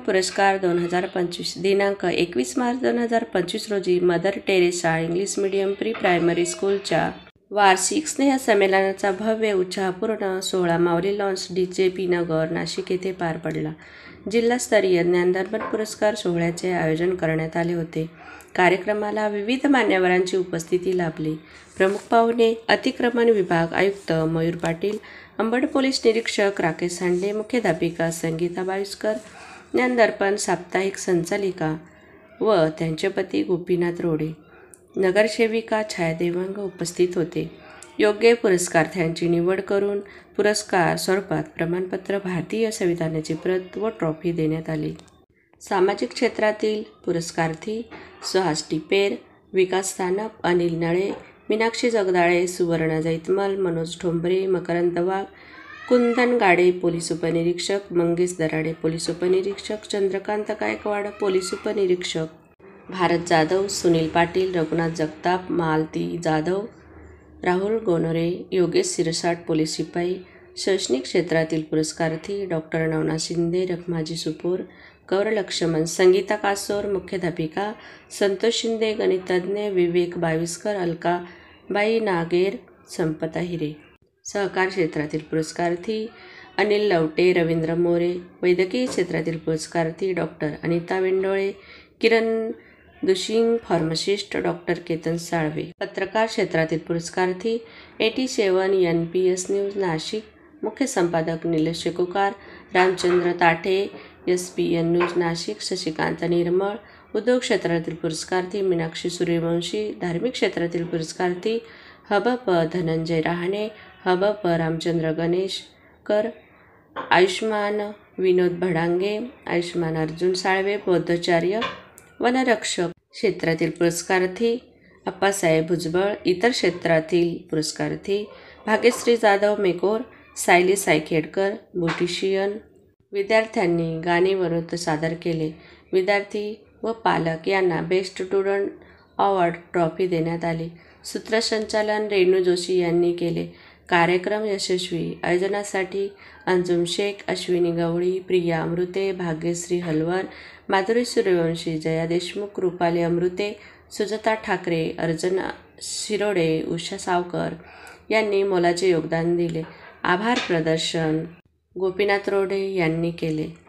पुरस्कार 2025 दिनांक 21 मार्च 2025 रोजी mother Teresa English medium pre primary स्कूलच्या वार्षिक स्नेहसंमेलनाचा भव्य उत्साहपूर्ण सोहळा माऊली लॉन्स DJP नगर नाशिक येथे पार पडला. जिल्हास्तरीय ज्ञानदर्पण पुरस्कार सोहळ्याचे आयोजन करण्यात आले होते. कार्यक्रमाला विविध मान्यवरांची उपस्थिती लाभली. प्रमुख पाहुणे अतिक्रमण विभाग आयुक्त मयूर पाटील, अंबड पोलीस निरीक्षक राकेश हांडे, मुख्याध्यापिका संगीता बाविस्कर, ज्ञानदर्पण साप्ताहिक संचालिका व त्यांचे पती गोपीनाथ रोडे, नगरसेविका छाया देवांग उपस्थित होते. योग्य पुरस्कारार्थ्यांची निवड करून पुरस्कार स्वरूपात प्रमाणपत्र, भारतीय संविधानाची प्रत व ट्रॉफी देण्यात आली. सामाजिक क्षेत्रातील पुरस्कारार्थी सुहास टिपेर, विकास सानप, अनिल नळे, मीनाक्षी जगदाळे, सुवर्णा जैतमल, मनोज ठोंबरे, मकरंद वाघ, कुंदन गाडे पोलीस उपनिरीक्षक, मंगेश दराडे पोलीस उपनिरीक्षक, चंद्रकांत गायकवाड पोलीस उपनिरीक्षक, भारत जाधव, सुनील पाटील, रघुनाथ जगताप, मालती जाधव, राहुल गोनोरे, योगेश सिरसाट पोलीस शिपाई. शैक्षणिक क्षेत्रातील पुरस्कारार्थी डॉक्टर नवनाथ शिंदे, रखमाजी सुपोर, गौर लक्ष्मण, संगीता कासोर, मुख्याध्यापिका संतोष शिंदे, गणितज्ञ विवेक बाविस्कर, अलकाबाई नागेर, संपदा हिरे. सहकार क्षेत्रातील पुरस्कारार्थी अनिल लवटे, रवींद्र मोरे. वैद्यकीय क्षेत्रातील पुरस्कारार्थी डॉक्टर अनिता वेंडोळे, किरण दुशिंग, फार्मासिस्ट डॉक्टर केतन साळवे. पत्रकार क्षेत्रातील पुरस्कारार्थी 87 NPS न्यूज नाशिक, मुख्य संपादक निलेश शेकुकार, रामचंद्र ताठे, SPN न्यूज नाशिक, शशिकांत निर्मळ. उद्योग क्षेत्रातील पुरस्कारार्थी मीनाक्षी सूर्यवंशी. धार्मिक क्षेत्रातील पुरस्कारार्थी हबप धनंजय राहणे, हबप रामचंद्र गणेशकर, आयुष्मान विनोद भडांगे, आयुष्मान अर्जुन साळवे, बौद्धाचार्य. वनरक्षक क्षेत्रातील पुरस्कारार्थी अप्पासाहेब भुजबळ. इतर क्षेत्रातील पुरस्कारार्थी भाग्यश्री जाधव मेकोर, सायली सायखेडकर, ब्युटिशियन. विद्यार्थ्यांनी गाणे व नृत्य सादर केले. विद्यार्थी व पालक यांना बेस्ट स्टुडंट अवॉर्ड ट्रॉफी देण्यात आली. सूत्रसंचालन रेणू जोशी यांनी केले. कार्यक्रम यशस्वी आयोजनासाठी अंजुम शेख, अश्विनी गवळी, प्रिया अमृते, भाग्यश्री हलवण, माधुरी सूर्यवंशी, जया देशमुख, रुपाली अमृते, सुजाता ठाकरे, अर्चना शिरोडे, उषा सावकर यांनी मोलाचे योगदान दिले. आभार प्रदर्शन गोपीनाथ रोडे यांनी केले.